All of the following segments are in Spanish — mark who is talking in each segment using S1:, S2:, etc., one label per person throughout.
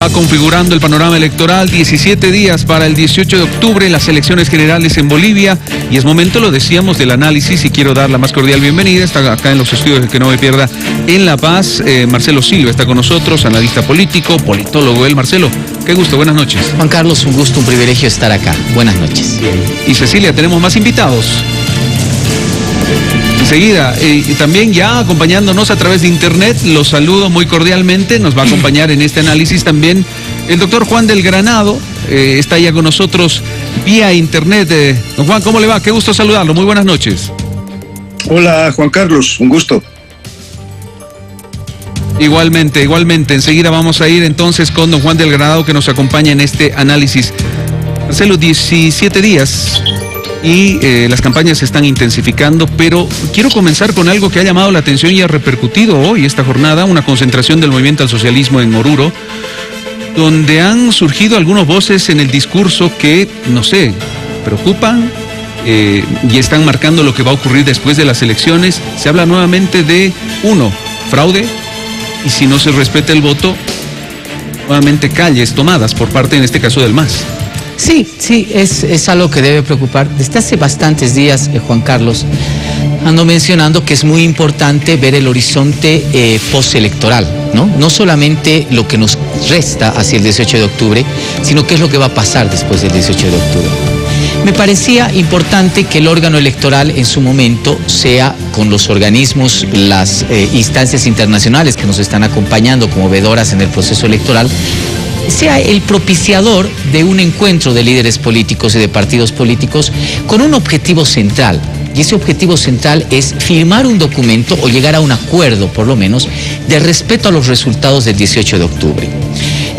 S1: Va configurando el panorama electoral, 17 días para el 18 de octubre, las elecciones generales en Bolivia, y es momento, lo decíamos, del análisis, y quiero dar la más cordial bienvenida. Está acá en los estudios, que no me pierda, en La Paz, Marcelo Silva está con nosotros, analista político, politólogo. Marcelo, qué gusto, buenas noches.
S2: Juan Carlos, un gusto, un privilegio estar acá. Buenas noches.
S1: Y Cecilia, tenemos más invitados. Enseguida, y también ya acompañándonos a través de internet, los saludo muy cordialmente. Nos va a acompañar en este análisis también el doctor Juan del Granado, está ya con nosotros vía internet. Don Juan, ¿cómo le va? Qué gusto saludarlo, muy buenas noches.
S3: Hola Juan Carlos, un gusto.
S1: Igualmente, enseguida vamos a ir entonces con don Juan del Granado, que nos acompaña en este análisis. Marcelo, 17 días... y las campañas se están intensificando, pero quiero comenzar con algo que ha llamado la atención y ha repercutido hoy esta jornada, una concentración del movimiento al socialismo en Oruro, donde han surgido algunas voces en el discurso que, no sé, preocupan y están marcando lo que va a ocurrir después de las elecciones. Se habla nuevamente de, fraude, y si no se respeta el voto, nuevamente calles tomadas por parte, en este caso, del MAS.
S2: Sí, es algo que debe preocupar. Desde hace bastantes días, Juan Carlos, ando mencionando que es muy importante ver el horizonte postelectoral, ¿no? No solamente lo que nos resta hacia el 18 de octubre, sino qué es lo que va a pasar después del 18 de octubre. Me parecía importante que el órgano electoral en su momento sea, con los organismos, las instancias internacionales que nos están acompañando como veedoras en el proceso electoral, sea el propiciador de un encuentro de líderes políticos y de partidos políticos con un objetivo central. Y ese objetivo central es firmar un documento o llegar a un acuerdo, por lo menos, de respeto a los resultados del 18 de octubre.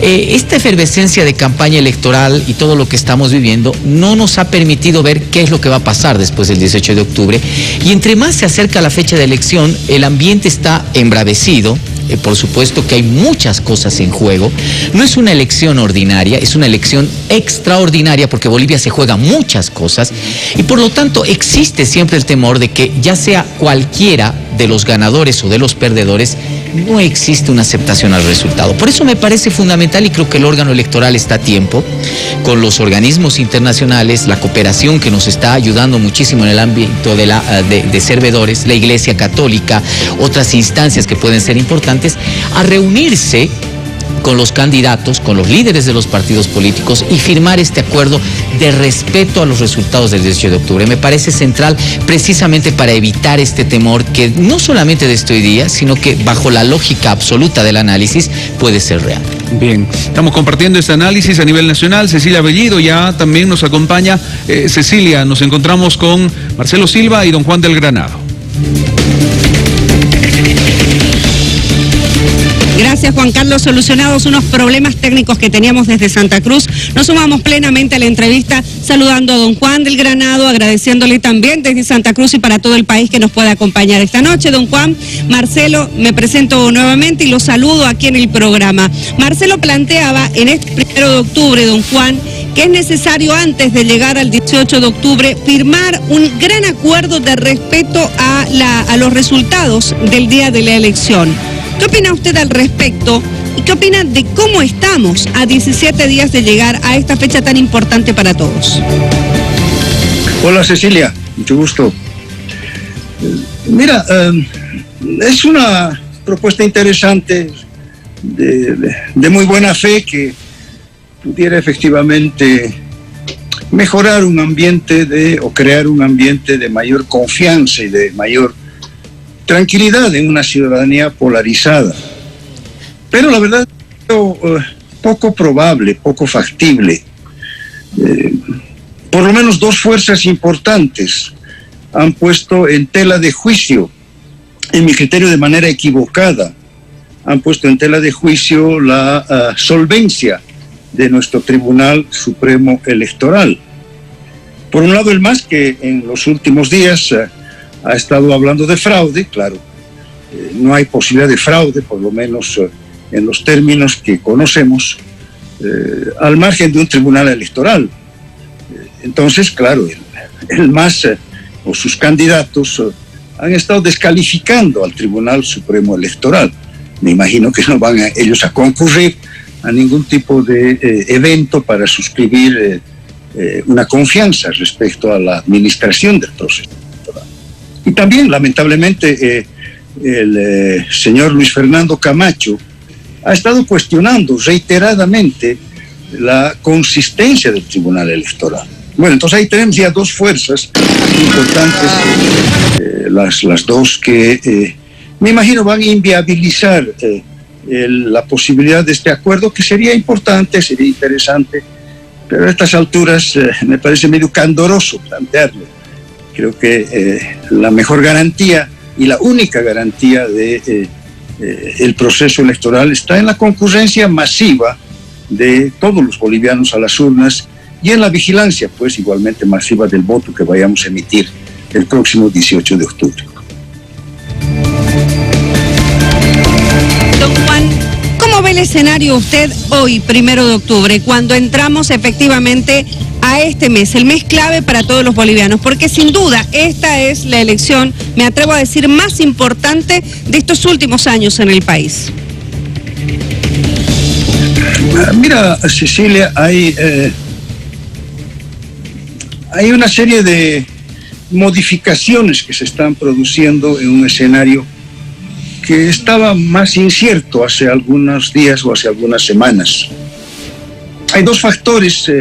S2: Esta efervescencia de campaña electoral y todo lo que estamos viviendo no nos ha permitido ver qué es lo que va a pasar después del 18 de octubre. Y entre más se acerca la fecha de elección, el ambiente está embravecido. Por supuesto que hay muchas cosas en juego. No es una elección ordinaria, es una elección extraordinaria, porque Bolivia se juega muchas cosas, y por lo tanto existe siempre el temor de que, ya sea cualquiera de los ganadores o de los perdedores, no existe una aceptación al resultado. Por eso me parece fundamental, y creo que el órgano electoral está a tiempo, con los organismos internacionales, la cooperación que nos está ayudando muchísimo en el ámbito de servidores, la Iglesia Católica, otras instancias que pueden ser importantes, a reunirse con los candidatos, con los líderes de los partidos políticos, y firmar este acuerdo de respeto a los resultados del 18 de octubre. Me parece central, precisamente para evitar este temor que no solamente de este día, sino que bajo la lógica absoluta del análisis puede ser real.
S1: Bien, estamos compartiendo este análisis a nivel nacional. Cecilia Bellido ya también nos acompaña. Cecilia, nos encontramos con Marcelo Silva y don Juan del Granado.
S4: Gracias, Juan Carlos. Solucionados unos problemas técnicos que teníamos desde Santa Cruz, nos sumamos plenamente a la entrevista, saludando a don Juan del Granado, agradeciéndole también desde Santa Cruz y para todo el país que nos pueda acompañar esta noche. Don Juan, Marcelo, me presento nuevamente y lo saludo aquí en el programa. Marcelo planteaba en este 1 de octubre, don Juan, que es necesario, antes de llegar al 18 de octubre, firmar un gran acuerdo de respeto a los resultados del día de la elección. ¿Qué opina usted al respecto? ¿Y qué opina de cómo estamos a 17 días de llegar a esta fecha tan importante para todos?
S3: Hola Cecilia, mucho gusto. Mira, es una propuesta interesante, de muy buena fe, que pudiera efectivamente mejorar un ambiente o crear un ambiente de mayor confianza y de mayor tranquilidad en una ciudadanía polarizada. Pero la verdad es poco probable, poco factible. Por lo menos dos fuerzas importantes han puesto en tela de juicio, en mi criterio de manera equivocada, han puesto en tela de juicio la solvencia de nuestro Tribunal Supremo Electoral. Por un lado, el MAS, que en los últimos días ha estado hablando de fraude. Claro, no hay posibilidad de fraude, por lo menos en los términos que conocemos, al margen de un tribunal electoral. Entonces, claro, el MAS o sus candidatos han estado descalificando al Tribunal Supremo Electoral. Me imagino que no van ellos a concurrir a ningún tipo de evento para suscribir una confianza respecto a la administración del proceso electoral. Y también, lamentablemente, el señor Luis Fernando Camacho ha estado cuestionando reiteradamente la consistencia del Tribunal Electoral. Bueno, entonces ahí tenemos ya dos fuerzas importantes, las dos que me imagino van a inviabilizar la posibilidad de este acuerdo, que sería importante, sería interesante, pero a estas alturas me parece medio candoroso plantearlo. Creo que la mejor garantía y la única garantía de el proceso electoral está en la concurrencia masiva de todos los bolivianos a las urnas y en la vigilancia, pues, igualmente masiva del voto que vayamos a emitir el próximo 18 de octubre.
S4: Don Juan, ¿cómo ve el escenario usted hoy, 1 de octubre, cuando entramos efectivamente a este mes, el mes clave para todos los bolivianos? Porque sin duda esta es la elección, me atrevo a decir, más importante de estos últimos años en el país.
S3: Mira, Cecilia, hay una serie de modificaciones que se están produciendo en un escenario que estaba más incierto hace algunos días o hace algunas semanas. Hay dos factores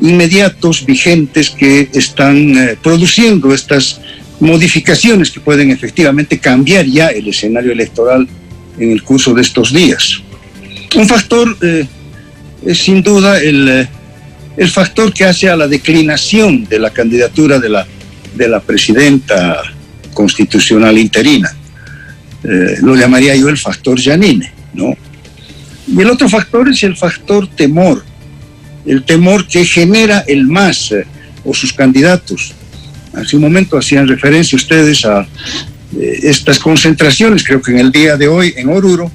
S3: inmediatos, vigentes, que están produciendo estas modificaciones que pueden efectivamente cambiar ya el escenario electoral en el curso de estos días. Un factor es sin duda el factor que hace a la declinación de la candidatura de la presidenta constitucional interina. Lo llamaría yo el factor Janine, ¿no? Y el otro factor es el factor temor, el temor que genera el MAS o sus candidatos. Hace un momento hacían referencia ustedes a estas concentraciones, creo que en el día de hoy en Oruro,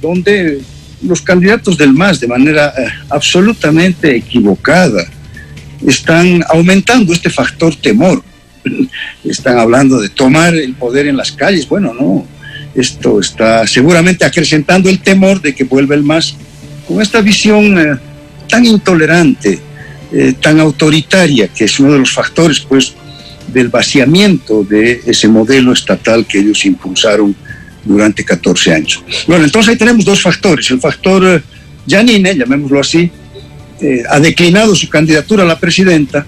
S3: donde los candidatos del MAS, de manera absolutamente equivocada, están aumentando este factor temor. Están hablando de tomar el poder en las calles. Bueno, no, esto está seguramente acrecentando el temor de que vuelva el MAS con esta visión tan intolerante, tan autoritaria, que es uno de los factores, pues, del vaciamiento de ese modelo estatal que ellos impulsaron durante 14 años. Bueno, entonces ahí tenemos dos factores. El factor Janine, llamémoslo así, ha declinado su candidatura a la presidenta,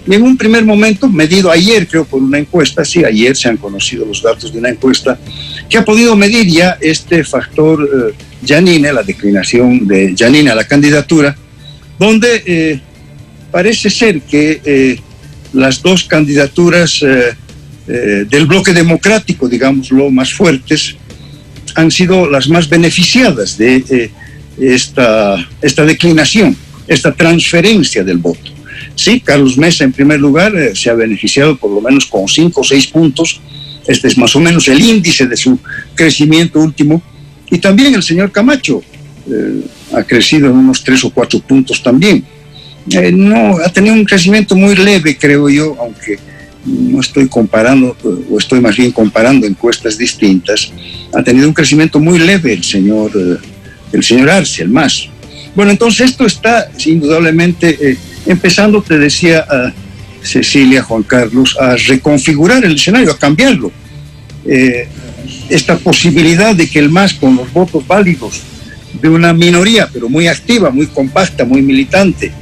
S3: y en un primer momento, medido ayer, creo, por una encuesta, sí, ayer se han conocido los datos de una encuesta, que ha podido medir ya este factor Janine, la declinación de Janine a la candidatura, donde parece ser que las dos candidaturas del bloque democrático, digámoslo, más fuertes, han sido las más beneficiadas de esta declinación, esta transferencia del voto. Sí, Carlos Mesa, en primer lugar, se ha beneficiado por lo menos con 5 o 6 puntos. Este es más o menos el índice de su crecimiento último. Y también el señor Camacho ha crecido en unos 3 o 4 puntos también. No, ha tenido un crecimiento muy leve, creo yo, aunque no estoy comparando, o estoy más bien comparando encuestas distintas. Ha tenido un crecimiento muy leve el señor Arce, el MAS. Bueno, entonces esto está indudablemente empezando, te decía Cecilia, Juan Carlos, a reconfigurar el escenario, a cambiarlo. Esta posibilidad de que el MAS, con los votos válidos de una minoría, pero muy activa, muy compacta, muy militante,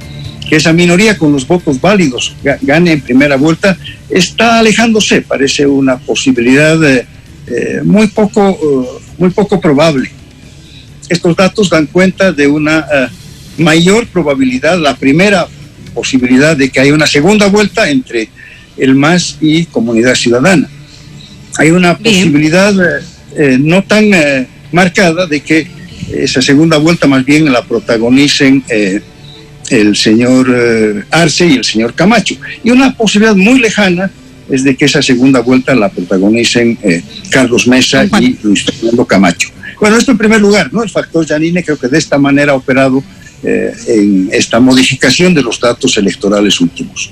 S3: que esa minoría con los votos válidos gane en primera vuelta, está alejándose. Parece una posibilidad muy poco probable. Estos datos dan cuenta de una mayor probabilidad, la primera posibilidad de que haya una segunda vuelta entre el MAS y Comunidad Ciudadana. Hay una posibilidad no tan marcada de que esa segunda vuelta más bien la protagonicen el señor Arce y el señor Camacho. Y una posibilidad muy lejana es de que esa segunda vuelta la protagonicen Carlos Mesa y Luis Fernando Camacho. Bueno, esto en primer lugar, ¿no? El factor Janine creo que de esta manera ha operado en esta modificación de los datos electorales últimos.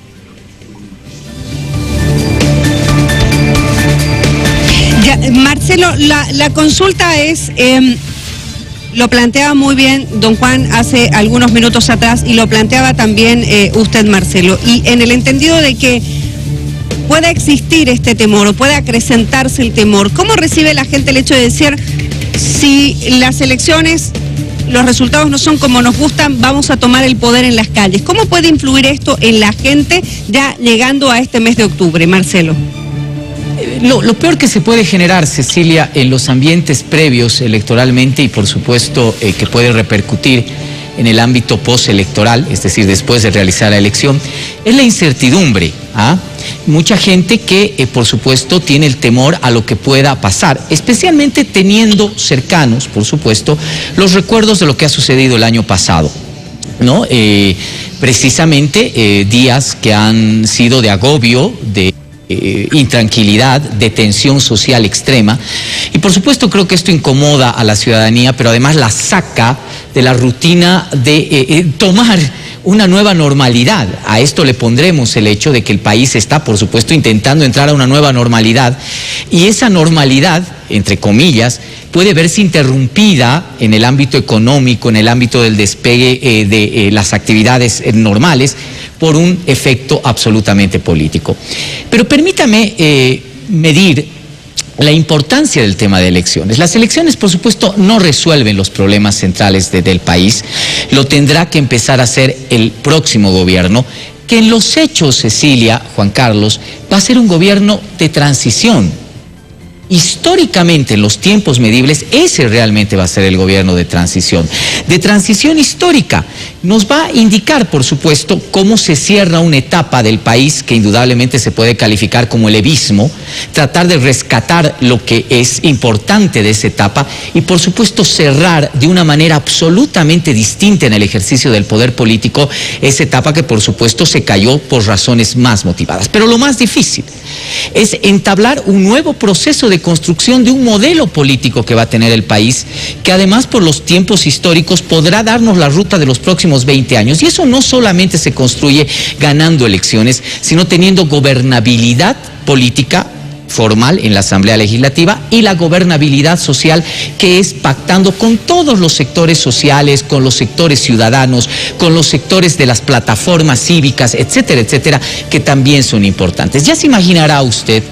S4: Ya, Marcelo, la consulta es, Lo planteaba muy bien don Juan hace algunos minutos atrás y lo planteaba también usted, Marcelo, y en el entendido de que pueda existir este temor o pueda acrecentarse el temor. ¿Cómo recibe la gente el hecho de decir, si las elecciones, los resultados no son como nos gustan, vamos a tomar el poder en las calles? ¿Cómo puede influir esto en la gente ya llegando a este mes de octubre, Marcelo?
S2: Lo peor que se puede generar, Cecilia, en los ambientes previos electoralmente y por supuesto que puede repercutir en el ámbito postelectoral, es decir, después de realizar la elección, es la incertidumbre. Mucha gente que, por supuesto, tiene el temor a lo que pueda pasar, especialmente teniendo cercanos, por supuesto, los recuerdos de lo que ha sucedido el año pasado, ¿no? Precisamente días que han sido de agobio, de intranquilidad, de tensión social extrema, y por supuesto creo que esto incomoda a la ciudadanía, pero además la saca de la rutina de tomar una nueva normalidad. A esto le pondremos el hecho de que el país está, por supuesto, intentando entrar a una nueva normalidad, y esa normalidad, entre comillas, puede verse interrumpida en el ámbito económico, en el ámbito del despegue de las actividades normales, por un efecto absolutamente político. Pero permítame medir la importancia del tema de elecciones. Las elecciones, por supuesto, no resuelven los problemas centrales del país. Lo tendrá que empezar a hacer el próximo gobierno, que en los hechos, Cecilia, Juan Carlos, va a ser un gobierno de transición. Históricamente, en los tiempos medibles, ese realmente va a ser el gobierno de transición histórica. Nos va a indicar, por supuesto, cómo se cierra una etapa del país que indudablemente se puede calificar como el evismo, tratar de rescatar lo que es importante de esa etapa y, por supuesto, cerrar de una manera absolutamente distinta en el ejercicio del poder político esa etapa que, por supuesto, se cayó por razones más motivadas. Pero lo más difícil es entablar un nuevo proceso de construcción de un modelo político que va a tener el país, que además por los tiempos históricos podrá darnos la ruta de los próximos 20 años. Y eso no solamente se construye ganando elecciones, sino teniendo gobernabilidad política formal en la Asamblea Legislativa y la gobernabilidad social, que es pactando con todos los sectores sociales, con los sectores ciudadanos, con los sectores de las plataformas cívicas, etcétera, etcétera, que también son importantes. Ya se imaginará usted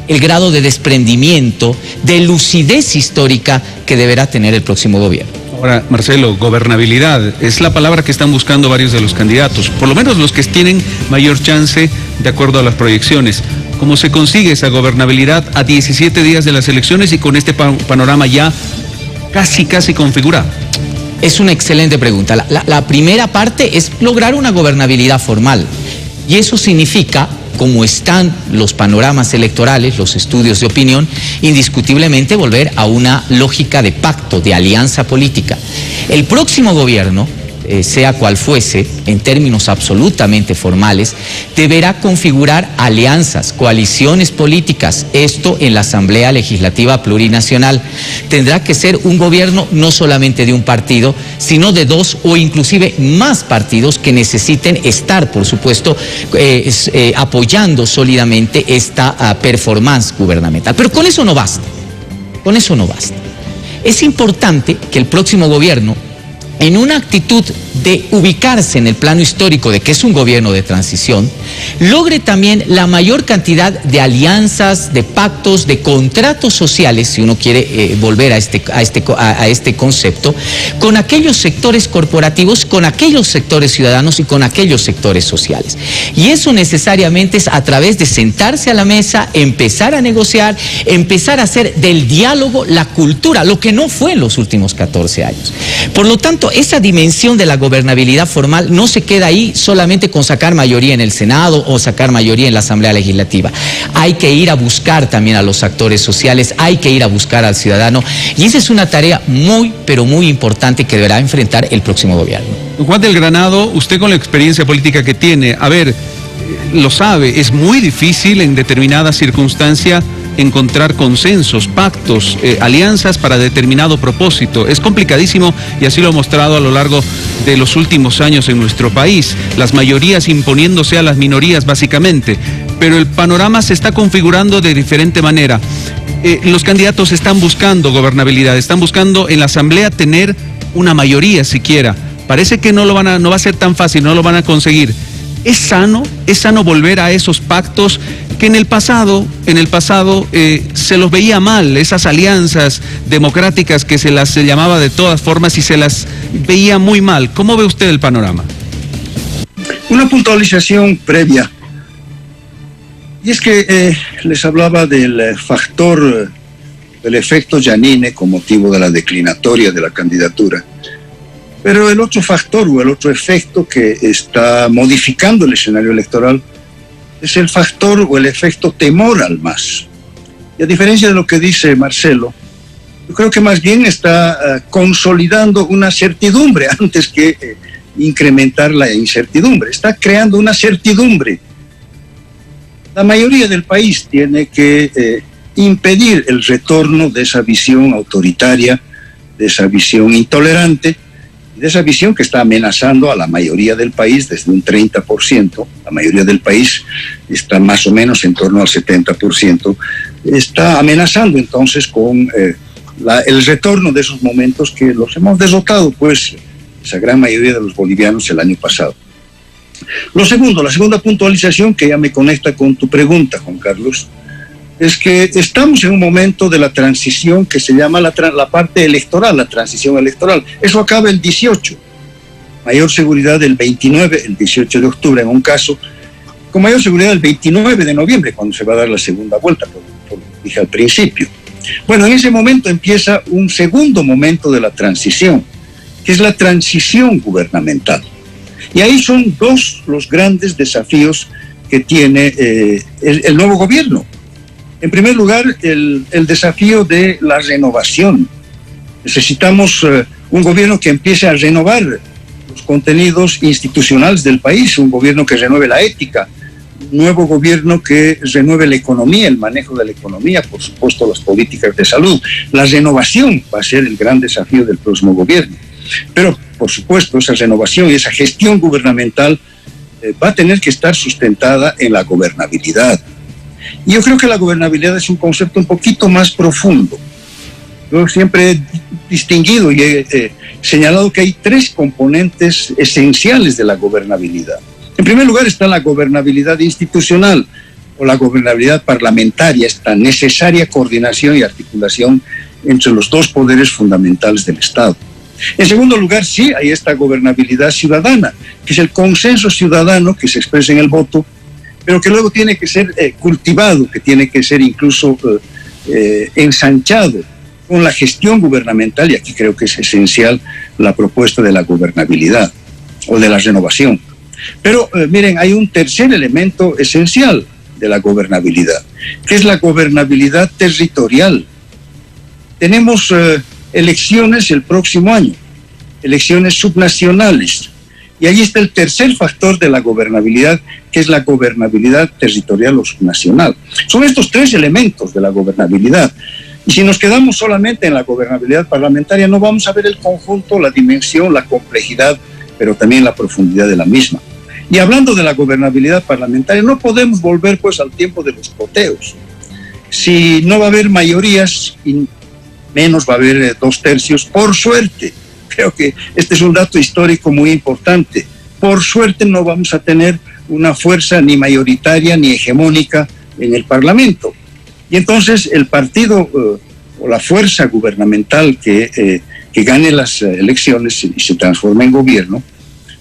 S2: el grado de desprendimiento, de lucidez histórica que deberá tener el próximo gobierno.
S1: Ahora, Marcelo, gobernabilidad es la palabra que están buscando varios de los candidatos, por lo menos los que tienen mayor chance de acuerdo a las proyecciones. ¿Cómo se consigue esa gobernabilidad a 17 días de las elecciones y con este panorama ya casi configurado?
S2: Es una excelente pregunta. La primera parte es lograr una gobernabilidad formal, y eso significa, como están los panoramas electorales, los estudios de opinión, indiscutiblemente volver a una lógica de pacto, de alianza política. El próximo gobierno, sea cual fuese, en términos absolutamente formales, deberá configurar alianzas, coaliciones políticas, esto en la Asamblea Legislativa Plurinacional. Tendrá que ser un gobierno no solamente de un partido, sino de dos o inclusive más partidos que necesiten estar, por supuesto, apoyando sólidamente esta performance gubernamental. Pero con eso no basta, con eso no basta. Es importante que el próximo gobierno, en una actitud de ubicarse en el plano histórico de que es un gobierno de transición, logre también la mayor cantidad de alianzas, de pactos, de contratos sociales, si uno quiere volver a este concepto, con aquellos sectores corporativos, con aquellos sectores ciudadanos y con aquellos sectores sociales. Y eso necesariamente es a través de sentarse a la mesa, empezar a negociar, empezar a hacer del diálogo la cultura, lo que no fue en los últimos 14 años. Por lo tanto, esa dimensión de la gobernabilidad formal no se queda ahí solamente con sacar mayoría en el Senado o sacar mayoría en la Asamblea Legislativa. Hay que ir a buscar también a los actores sociales, hay que ir a buscar al ciudadano, y esa es una tarea muy, pero muy importante que deberá enfrentar el próximo gobierno.
S1: Juan del Granado, usted con la experiencia política que tiene, lo sabe, es muy difícil en determinada circunstancia encontrar consensos, pactos, alianzas para determinado propósito. Es complicadísimo y así lo ha mostrado a lo largo de los últimos años en nuestro país, las mayorías imponiéndose a las minorías básicamente, pero el panorama se está configurando de diferente manera. Los candidatos están buscando gobernabilidad, están buscando en la Asamblea tener una mayoría siquiera. Parece que no va a ser tan fácil, no lo van a conseguir. ¿Es sano volver a esos pactos que en el pasado se los veía mal, esas alianzas democráticas que se las llamaba de todas formas y se las veía muy mal? ¿Cómo ve usted el panorama?
S3: Una puntualización previa. Y es que les hablaba del factor, del efecto Giannini con motivo de la declinatoria de la candidatura. Pero el otro factor o el otro efecto que está modificando el escenario electoral es el factor o el efecto temor al MAS. Y a diferencia de lo que dice Marcelo, yo creo que más bien está consolidando una certidumbre antes que incrementar la incertidumbre. Está creando una certidumbre. La mayoría del país tiene que impedir el retorno de esa visión autoritaria, de esa visión intolerante, de esa visión que está amenazando a la mayoría del país desde un 30%, la mayoría del país está más o menos en torno al 70%, está amenazando entonces con el retorno de esos momentos que los hemos derrotado, pues, esa gran mayoría de los bolivianos el año pasado. La segunda puntualización que ya me conecta con tu pregunta, Juan Carlos, es que estamos en un momento de la transición que se llama la parte electoral, la transición electoral. Eso acaba el 18. Mayor seguridad el 29, el 18 de octubre en un caso, con mayor seguridad el 29 de noviembre, cuando se va a dar la segunda vuelta, por dije al principio. Bueno, en ese momento empieza un segundo momento de la transición, que es la transición gubernamental. Y ahí son dos los grandes desafíos que tiene el nuevo gobierno. En primer lugar, el desafío de la renovación. Necesitamos un gobierno que empiece a renovar los contenidos institucionales del país, un gobierno que renueve la ética, un nuevo gobierno que renueve la economía, el manejo de la economía, por supuesto las políticas de salud. La renovación va a ser el gran desafío del próximo gobierno. Pero, por supuesto, esa renovación y esa gestión gubernamental va a tener que estar sustentada en la gobernabilidad. Y yo creo que la gobernabilidad es un concepto un poquito más profundo. Yo siempre he distinguido y he señalado que hay tres componentes esenciales de la gobernabilidad. En primer lugar está la gobernabilidad institucional o la gobernabilidad parlamentaria, esta necesaria coordinación y articulación entre los dos poderes fundamentales del Estado. En segundo lugar, sí, hay esta gobernabilidad ciudadana, que es el consenso ciudadano que se expresa en el voto, pero que luego tiene que ser cultivado, que tiene que ser incluso ensanchado con la gestión gubernamental, y aquí creo que es esencial la propuesta de la gobernabilidad o de la renovación. Pero miren, hay un tercer elemento esencial de la gobernabilidad, que es la gobernabilidad territorial. Tenemos elecciones el próximo año, elecciones subnacionales. Y ahí está el tercer factor de la gobernabilidad, que es la gobernabilidad territorial o subnacional. Son estos tres elementos de la gobernabilidad. Y si nos quedamos solamente en la gobernabilidad parlamentaria, no vamos a ver el conjunto, la dimensión, la complejidad, pero también la profundidad de la misma. Y hablando de la gobernabilidad parlamentaria, no podemos volver pues al tiempo de los coteos. Si no va a haber mayorías, y menos va a haber 2/3, por suerte. Creo que este es un dato histórico muy importante. Por suerte no vamos a tener una fuerza ni mayoritaria ni hegemónica en el Parlamento. Y entonces el partido o la fuerza gubernamental que gane las elecciones y se transforme en gobierno,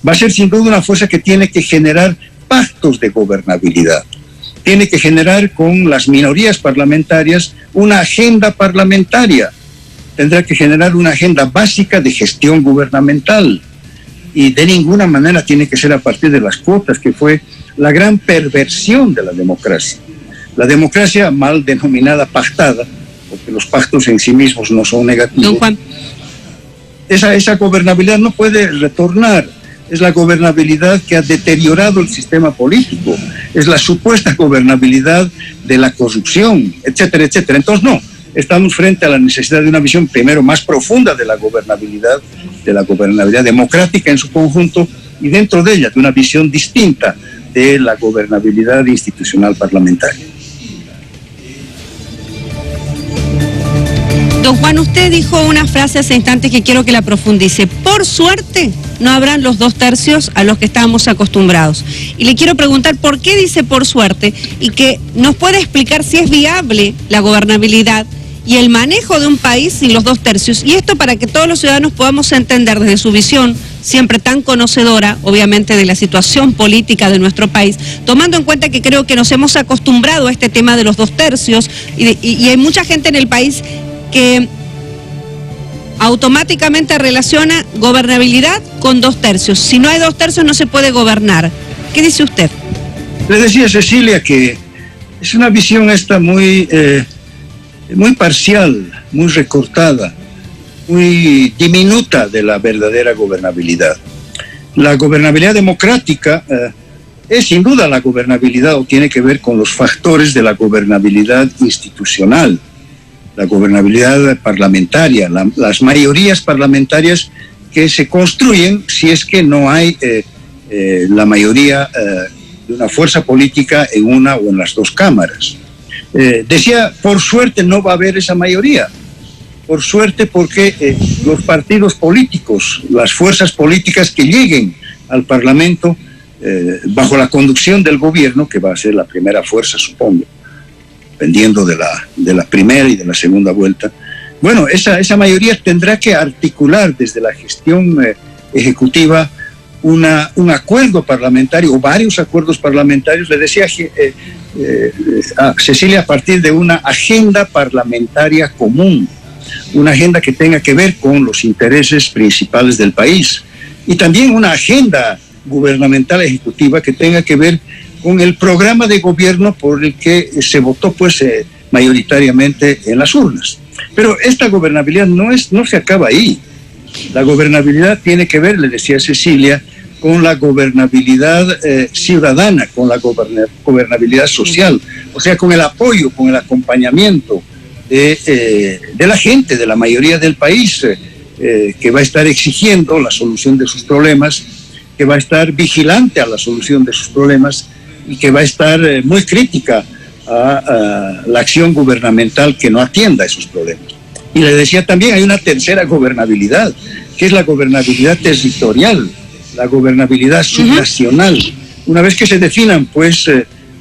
S3: va a ser sin duda una fuerza que tiene que generar pactos de gobernabilidad. Tiene que generar con las minorías parlamentarias una agenda parlamentaria. Tendrá que generar una agenda básica de gestión gubernamental y de ninguna manera tiene que ser a partir de las cuotas, que fue la gran perversión de la democracia. La democracia mal denominada pactada, porque los pactos en sí mismos no son negativos.
S4: Don Juan.
S3: Esa gobernabilidad no puede retornar. Es la gobernabilidad que ha deteriorado el sistema político. Es la supuesta gobernabilidad de la corrupción, etcétera, etcétera. Entonces, no. Estamos frente a la necesidad de una visión primero más profunda de la gobernabilidad democrática en su conjunto, y dentro de ella de una visión distinta de la gobernabilidad institucional parlamentaria.
S4: Don Juan, usted dijo una frase hace instantes que quiero que la profundice. Por suerte, no habrán los 2/3 a los que estábamos acostumbrados. Y le quiero preguntar por qué dice por suerte y que nos puede explicar si es viable la gobernabilidad y el manejo de un país sin los 2/3. Y esto para que todos los ciudadanos podamos entender desde su visión, siempre tan conocedora, obviamente, de la situación política de nuestro país, tomando en cuenta que creo que nos hemos acostumbrado a este tema de los 2/3 y hay mucha gente en el país que automáticamente relaciona gobernabilidad con 2/3. Si no hay 2/3 no se puede gobernar. ¿Qué dice usted?
S3: Le decía Cecilia que es una visión esta muy parcial, muy recortada, muy diminuta de la verdadera gobernabilidad. La gobernabilidad democrática es sin duda la gobernabilidad o tiene que ver con los factores de la gobernabilidad institucional, la gobernabilidad parlamentaria, las mayorías parlamentarias que se construyen si es que no hay la mayoría de una fuerza política en una o en las dos cámaras. Decía, por suerte no va a haber esa mayoría. Por suerte porque los partidos políticos, las fuerzas políticas que lleguen al Parlamento bajo la conducción del gobierno, que va a ser la primera fuerza, supongo, dependiendo de la primera y de la segunda vuelta, bueno, esa mayoría tendrá que articular desde la gestión ejecutiva un acuerdo parlamentario o varios acuerdos parlamentarios. Le decía a Cecilia, a partir de una agenda parlamentaria común, una agenda que tenga que ver con los intereses principales del país y también una agenda gubernamental ejecutiva que tenga que ver con el programa de gobierno por el que se votó mayoritariamente en las urnas. Pero esta gobernabilidad no se acaba ahí. La gobernabilidad tiene que ver, le decía Cecilia, con la gobernabilidad ciudadana, con la gobernabilidad social, o sea, con el apoyo, con el acompañamiento de la gente, de la mayoría del país, que va a estar exigiendo la solución de sus problemas, que va a estar vigilante a la solución de sus problemas y que va a estar muy crítica a la acción gubernamental que no atienda esos problemas. Y le decía también, hay una tercera gobernabilidad, que es la gobernabilidad territorial, la gobernabilidad subnacional. Una vez que se definan pues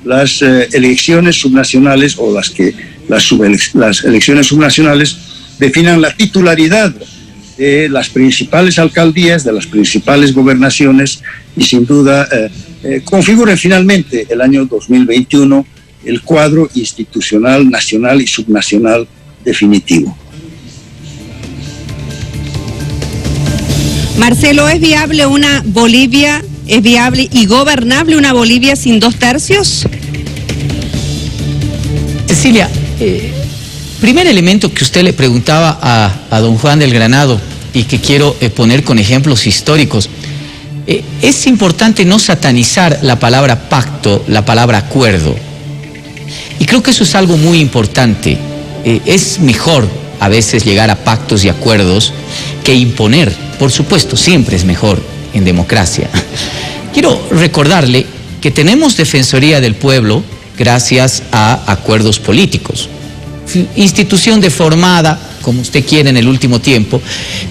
S3: las elecciones subnacionales o las elecciones subnacionales definan la titularidad de las principales alcaldías, de las principales gobernaciones y sin duda configuran finalmente el año 2021 el cuadro institucional nacional y subnacional definitivo.
S4: Marcelo, ¿es viable una Bolivia, es viable y gobernable una Bolivia sin 2/3?
S2: Cecilia, primer elemento que usted le preguntaba a don Juan del Granado y que quiero poner con ejemplos históricos. Es importante no satanizar la palabra pacto, la palabra acuerdo. Y creo que eso es algo muy importante. Es mejor a veces llegar a pactos y acuerdos que imponer. Por supuesto, siempre es mejor en democracia. Quiero recordarle que tenemos Defensoría del Pueblo gracias a acuerdos políticos. Institución deformada, como usted quiere, en el último tiempo,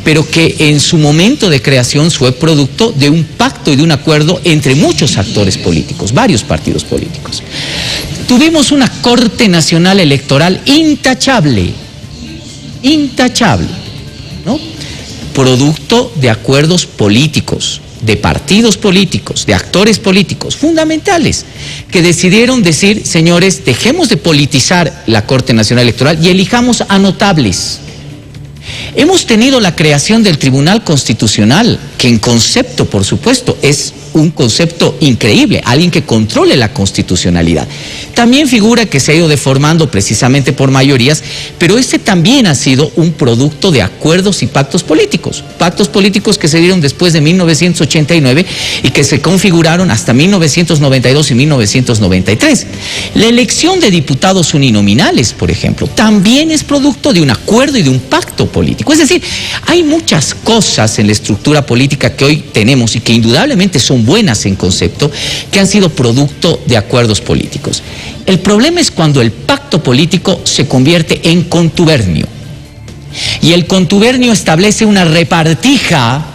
S2: pero que en su momento de creación fue producto de un pacto y de un acuerdo entre muchos actores políticos, varios partidos políticos. Tuvimos una Corte Nacional Electoral intachable, ¿no? Producto de acuerdos políticos, de partidos políticos, de actores políticos fundamentales, que decidieron decir, señores, dejemos de politizar la Corte Nacional Electoral y elijamos a notables. Hemos tenido la creación del Tribunal Constitucional, que en concepto, por supuesto, es un concepto increíble, alguien que controle la constitucionalidad. También figura que se ha ido deformando precisamente por mayorías, pero ese también ha sido un producto de acuerdos y pactos políticos que se dieron después de 1989 y que se configuraron hasta 1992 y 1993. La elección de diputados uninominales, por ejemplo, también es producto de un acuerdo y de un pacto político. Es decir, hay muchas cosas en la estructura política que hoy tenemos y que indudablemente son buenas en concepto, que han sido producto de acuerdos políticos. El problema es cuando el pacto político se convierte en contubernio. Y el contubernio establece una repartija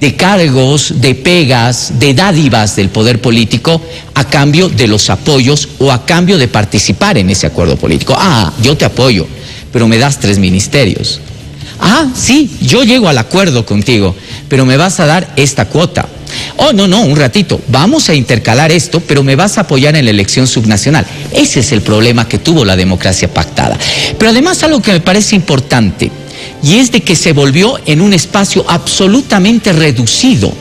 S2: de cargos, de pegas, de dádivas del poder político a cambio de los apoyos o a cambio de participar en ese acuerdo político. Ah, yo te apoyo, pero me das 3 ministerios. Ah, sí, yo llego al acuerdo contigo, pero me vas a dar esta cuota. Oh, no, un ratito, vamos a intercalar esto, pero me vas a apoyar en la elección subnacional. Ese es el problema que tuvo la democracia pactada. Pero además algo que me parece importante, y es de que se volvió en un espacio absolutamente reducido.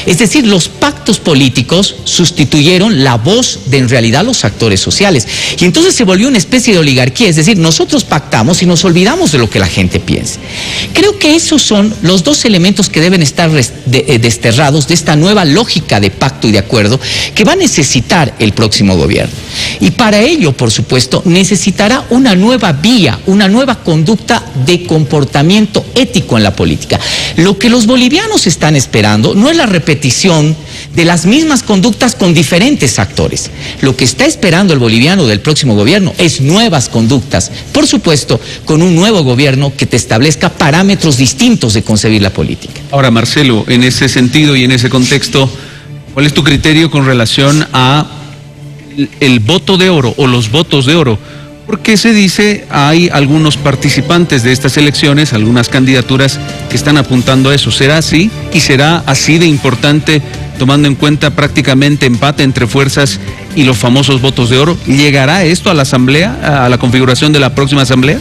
S2: Es decir, los pactos políticos sustituyeron la voz de en realidad los actores sociales. Y entonces se volvió una especie de oligarquía, es decir, nosotros pactamos y nos olvidamos de lo que la gente piensa. Creo que esos son los 2 elementos que deben estar desterrados de esta nueva lógica de pacto y de acuerdo que va a necesitar el próximo gobierno. Y para ello, por supuesto, necesitará una nueva vía, una nueva conducta de comportamiento ético en la política. Lo que los bolivianos están esperando no es la repetición de las mismas conductas con diferentes actores. Lo que está esperando el boliviano del próximo gobierno es nuevas conductas, por supuesto, con un nuevo gobierno que te establezca parámetros distintos de concebir la política.
S1: Ahora, Marcelo, en ese sentido y en ese contexto, ¿cuál es tu criterio con relación a el voto de oro o los votos de oro? Porque se dice, hay algunos participantes de estas elecciones, algunas candidaturas que están apuntando a eso. ¿Será así? ¿Y será así de importante, tomando en cuenta prácticamente empate entre fuerzas y los famosos votos de oro? ¿Llegará esto a la asamblea, a la configuración de la próxima asamblea?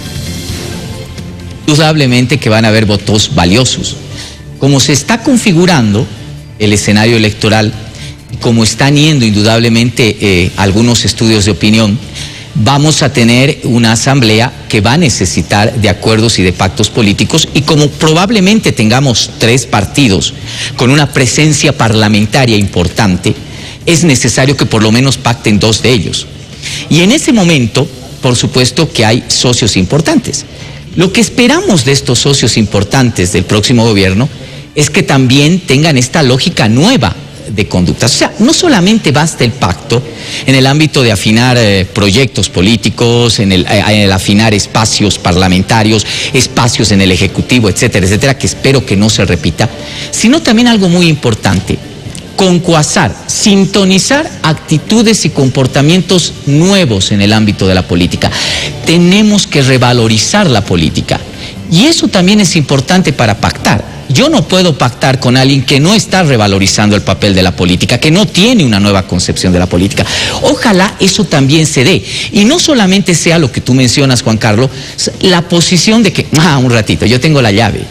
S2: Indudablemente que van a haber votos valiosos. Como se está configurando el escenario electoral, como están yendo indudablemente algunos estudios de opinión, vamos a tener una asamblea que va a necesitar de acuerdos y de pactos políticos, y como probablemente tengamos 3 partidos con una presencia parlamentaria importante, es necesario que por lo menos pacten 2 de ellos. Y en ese momento, por supuesto que hay socios importantes. Lo que esperamos de estos socios importantes del próximo gobierno es que también tengan esta lógica nueva de conductas. O sea, no solamente basta el pacto en el ámbito de afinar proyectos políticos, en el afinar espacios parlamentarios, espacios en el Ejecutivo, etcétera, etcétera, que espero que no se repita, sino también algo muy importante: concuasar, sintonizar actitudes y comportamientos nuevos en el ámbito de la política. Tenemos que revalorizar la política, y eso también es importante para pactar. Yo no puedo pactar con alguien que no está revalorizando el papel de la política, que no tiene una nueva concepción de la política. Ojalá eso también se dé. Y no solamente sea lo que tú mencionas, Juan Carlos, la posición de que, un ratito, yo tengo la llave.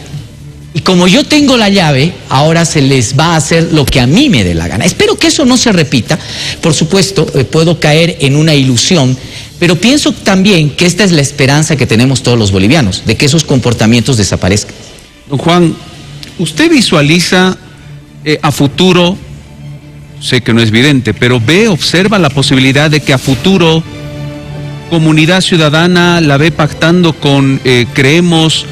S2: Y como yo tengo la llave, ahora se les va a hacer lo que a mí me dé la gana. Espero que eso no se repita. Por supuesto, puedo caer en una ilusión, pero pienso también que esta es la esperanza que tenemos todos los bolivianos, de que esos comportamientos desaparezcan.
S1: Don Juan, ¿usted visualiza a futuro, sé que no es evidente, pero observa la posibilidad de que a futuro Comunidad Ciudadana la ve pactando con Creemos,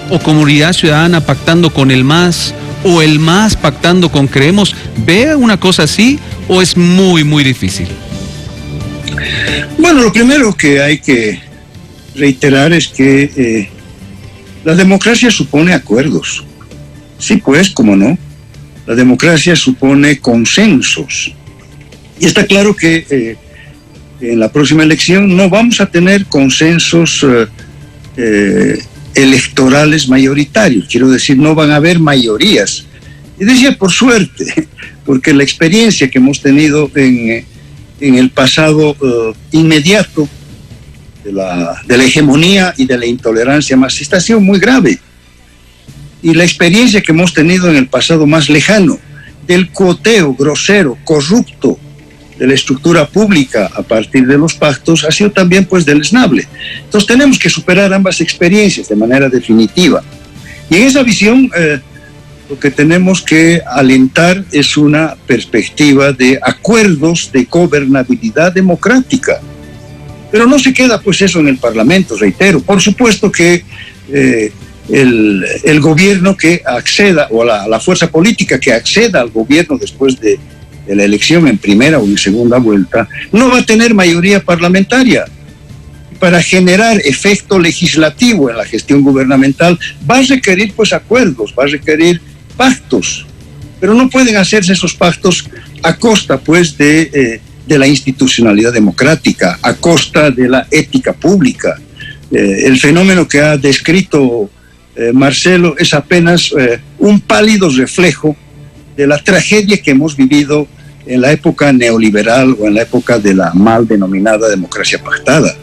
S1: o Comunidad Ciudadana pactando con el MAS, o el MAS pactando con Creemos? ¿Ve una cosa así o es muy, muy difícil?
S3: Bueno, lo primero que hay que reiterar es que la democracia supone acuerdos. Sí, pues, cómo no. La democracia supone consensos. Y está claro que en la próxima elección no vamos a tener consensos electorales mayoritarios. Quiero decir, no van a haber mayorías. Y decía por suerte, porque la experiencia que hemos tenido en el pasado inmediato de la hegemonía y de la intolerancia marxista ha sido muy grave. Y la experiencia que hemos tenido en el pasado más lejano del cuoteo grosero, corrupto de la estructura pública a partir de los pactos ha sido también pues deleznable. Entonces tenemos que superar ambas experiencias de manera definitiva. Y en esa visión lo que tenemos que alentar es una perspectiva de acuerdos de gobernabilidad democrática. Pero no se queda pues eso en el Parlamento, reitero. Por supuesto que el gobierno que acceda, o la fuerza política que acceda al gobierno después de la elección en primera o en segunda vuelta, no va a tener mayoría parlamentaria. para generar efecto legislativo en la gestión gubernamental va a requerir pues acuerdos, va a requerir pactos, pero no pueden hacerse esos pactos a costa pues de la institucionalidad democrática, a costa de la ética pública. El fenómeno que ha descrito Marcelo es apenas un pálido reflejo de la tragedia que hemos vivido en la época neoliberal o en la época de la mal denominada democracia pactada.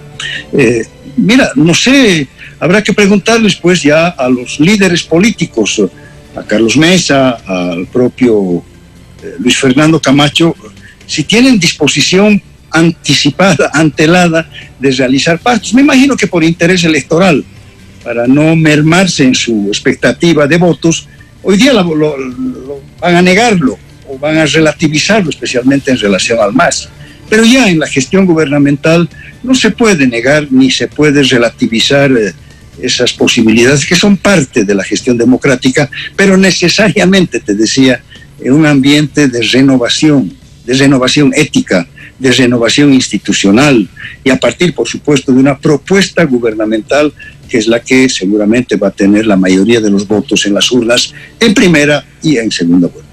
S3: Mira, no sé, habrá que preguntarles pues ya a los líderes políticos, a Carlos Mesa, al propio Luis Fernando Camacho, si tienen disposición anticipada, antelada de realizar pactos. Me imagino que por interés electoral, para no mermarse en su expectativa de votos, hoy día lo van a negarlo o van a relativizarlo, especialmente en relación al MAS. Pero ya en la gestión gubernamental no se puede negar ni se puede relativizar esas posibilidades que son parte de la gestión democrática, pero necesariamente, te decía, en un ambiente de renovación ética, de renovación institucional y a partir, por supuesto, de una propuesta gubernamental que es la que seguramente va a tener la mayoría de los votos en las urnas en primera y en segunda vuelta.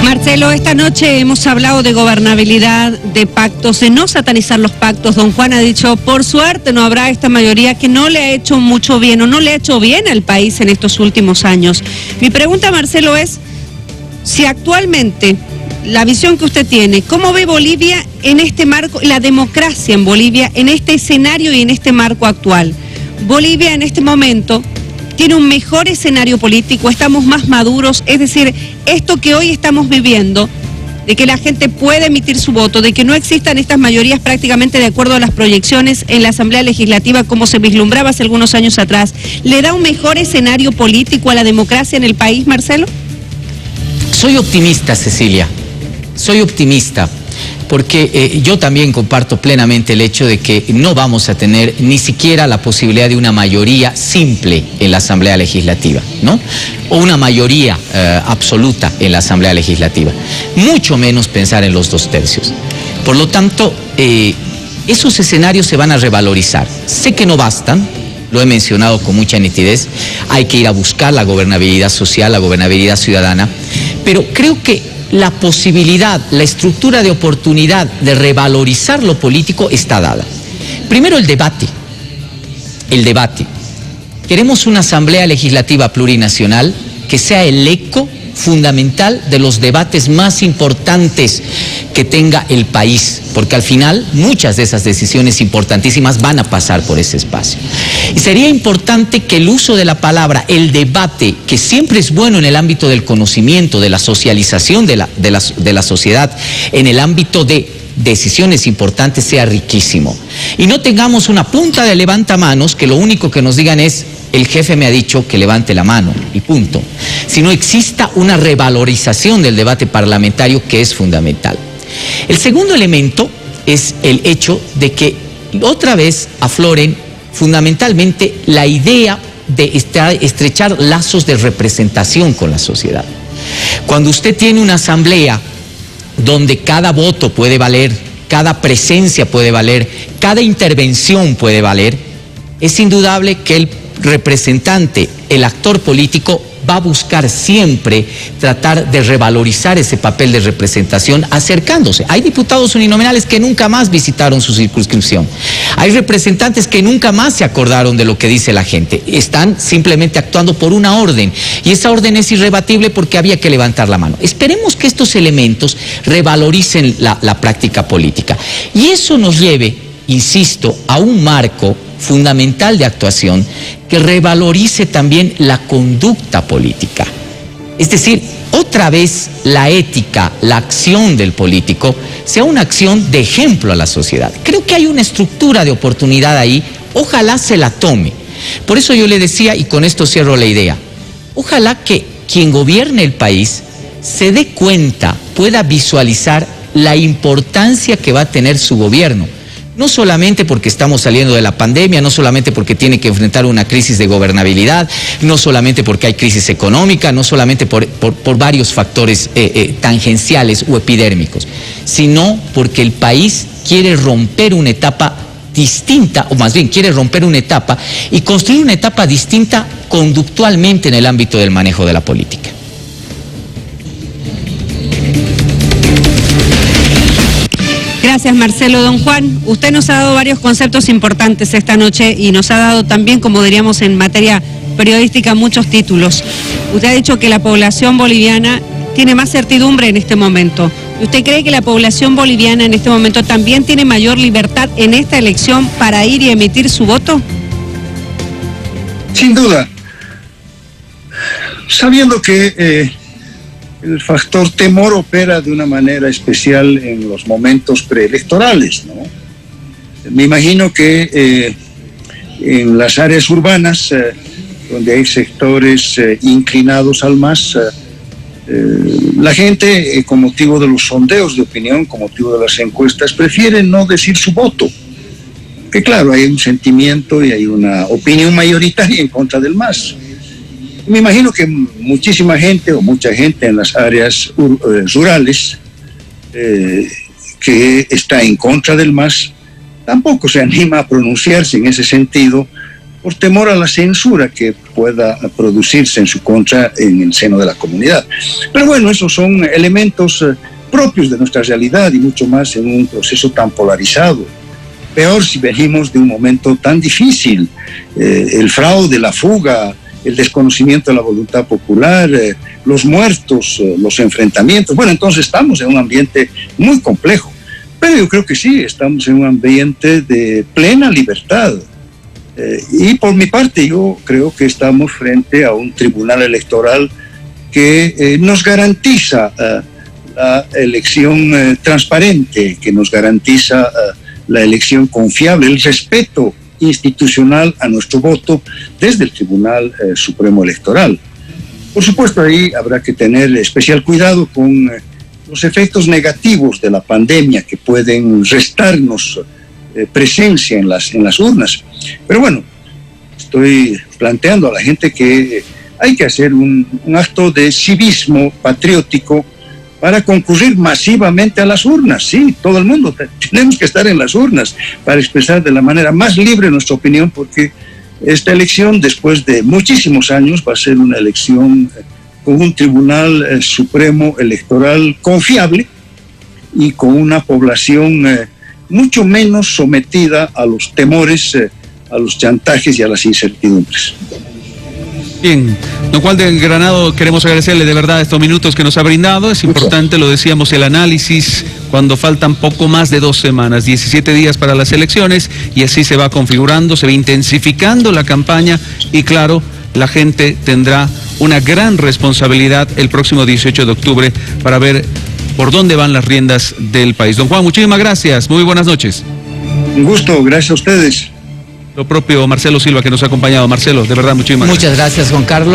S4: Marcelo, esta noche hemos hablado de gobernabilidad, de pactos, de no satanizar los pactos. Don Juan ha dicho, por suerte no habrá esta mayoría que no le ha hecho mucho bien o no le ha hecho bien al país en estos últimos años. Mi pregunta, Marcelo, es si actualmente la visión que usted tiene, ¿cómo ve Bolivia en este marco, la democracia en Bolivia en este escenario y en este marco actual? Bolivia en este momento tiene un mejor escenario político, estamos más maduros, es decir, esto que hoy estamos viviendo, de que la gente puede emitir su voto, de que no existan estas mayorías prácticamente de acuerdo a las proyecciones en la Asamblea Legislativa como se vislumbraba hace algunos años atrás, ¿le da un mejor escenario político a la democracia en el país, Marcelo?
S2: Soy optimista, Cecilia, soy optimista, porque yo también comparto plenamente el hecho de que no vamos a tener ni siquiera la posibilidad de una mayoría simple en la Asamblea Legislativa, ¿no? O una mayoría absoluta en la Asamblea Legislativa. Mucho menos pensar en los 2/3. Por lo tanto, esos escenarios se van a revalorizar. Sé que no bastan, lo he mencionado con mucha nitidez, hay que ir a buscar la gobernabilidad social, la gobernabilidad ciudadana, pero creo que la posibilidad, la estructura de oportunidad de revalorizar lo político está dada. Primero el debate. Queremos una Asamblea Legislativa plurinacional que sea el eco fundamental de los debates más importantes que tenga el país, porque al final muchas de esas decisiones importantísimas van a pasar por ese espacio. Y sería importante que el uso de la palabra, el debate, que siempre es bueno en el ámbito del conocimiento, de la socialización de la sociedad, en el ámbito de decisiones importantes, sea riquísimo. Y no tengamos una punta de levantamanos que lo único que nos digan es: el jefe me ha dicho que levante la mano y punto. Sino exista una revalorización del debate parlamentario, que es fundamental. El segundo elemento es el hecho de que otra vez afloren fundamentalmente la idea de estrechar lazos de representación con la sociedad. Cuando usted tiene una asamblea donde cada voto puede valer, cada presencia puede valer, cada intervención puede valer, es indudable que el representante, el actor político, va a buscar siempre tratar de revalorizar ese papel de representación acercándose. Hay diputados uninominales que nunca más visitaron su circunscripción. Hay representantes que nunca más se acordaron de lo que dice la gente. Están simplemente actuando por una orden y esa orden es irrebatible porque había que levantar la mano. Esperemos que estos elementos revaloricen la práctica política y eso nos lleve, insisto, a un marco fundamental de actuación que revalorice también la conducta política. Es decir, otra vez la ética, la acción del político sea una acción de ejemplo a la sociedad. Creo que hay una estructura de oportunidad ahí, ojalá se la tome. Por eso yo le decía, y con esto cierro la idea, ojalá que quien gobierne el país se dé cuenta, pueda visualizar la importancia que va a tener su gobierno. no solamente porque estamos saliendo de la pandemia, no solamente porque tiene que enfrentar una crisis de gobernabilidad, no solamente porque hay crisis económica, no solamente por varios factores tangenciales o epidérmicos, sino porque el país quiere romper una etapa distinta, o más bien quiere romper una etapa y construir una etapa distinta conductualmente en el ámbito del manejo de la política.
S4: Gracias, Marcelo. Don Juan, usted nos ha dado varios conceptos importantes esta noche y nos ha dado también, como diríamos en materia periodística, muchos títulos. Usted ha dicho que la población boliviana tiene más certidumbre en este momento. ¿Usted cree que la población boliviana en este momento también tiene mayor libertad en esta elección para ir y emitir su voto?
S3: Sin duda. Sabiendo que el factor temor opera de una manera especial en los momentos preelectorales, ¿no? Me imagino que en las áreas urbanas, donde hay sectores inclinados al MAS, la gente, con motivo de los sondeos de opinión, con motivo de las encuestas, prefiere no decir su voto. Que claro, hay un sentimiento y hay una opinión mayoritaria en contra del MAS. Me imagino que muchísima gente o mucha gente en las áreas rurales que está en contra del MAS tampoco se anima a pronunciarse en ese sentido por temor a la censura que pueda producirse en su contra en el seno de la comunidad. Pero bueno, esos son elementos propios de nuestra realidad y mucho más en un proceso tan polarizado. Peor si venimos de un momento tan difícil, el fraude, la fuga, el desconocimiento de la voluntad popular, los muertos, los enfrentamientos. Bueno, entonces estamos en un ambiente muy complejo, pero yo creo que sí, estamos en un ambiente de plena libertad. Y por mi parte yo creo que estamos frente a un tribunal electoral que nos garantiza la elección transparente, que nos garantiza la elección confiable, el respeto institucional a nuestro voto desde el Tribunal Supremo Electoral. Por supuesto, ahí habrá que tener especial cuidado con los efectos negativos de la pandemia que pueden restarnos presencia en las urnas. Pero bueno, estoy planteando a la gente que hay que hacer un acto de civismo patriótico para concurrir masivamente a las urnas. Sí, todo el mundo tenemos que estar en las urnas para expresar de la manera más libre nuestra opinión, porque esta elección, después de muchísimos años, va a ser una elección con un Tribunal Supremo Electoral confiable y con una población mucho menos sometida a los temores, a los chantajes y a las incertidumbres.
S1: Bien, don Juan del Granado, queremos agradecerle de verdad estos minutos que nos ha brindado. Es importante, lo decíamos, el análisis cuando faltan poco más de 2 semanas, 17 días para las elecciones, y así se va configurando, se va intensificando la campaña y claro, la gente tendrá una gran responsabilidad el próximo 18 de octubre para ver por dónde van las riendas del país. Don Juan, muchísimas gracias, muy buenas noches.
S3: Un gusto, gracias a ustedes.
S1: Lo propio Marcelo Silva, que nos ha acompañado. Marcelo, de verdad, muchísimas gracias.
S2: Muchas gracias, Juan Carlos.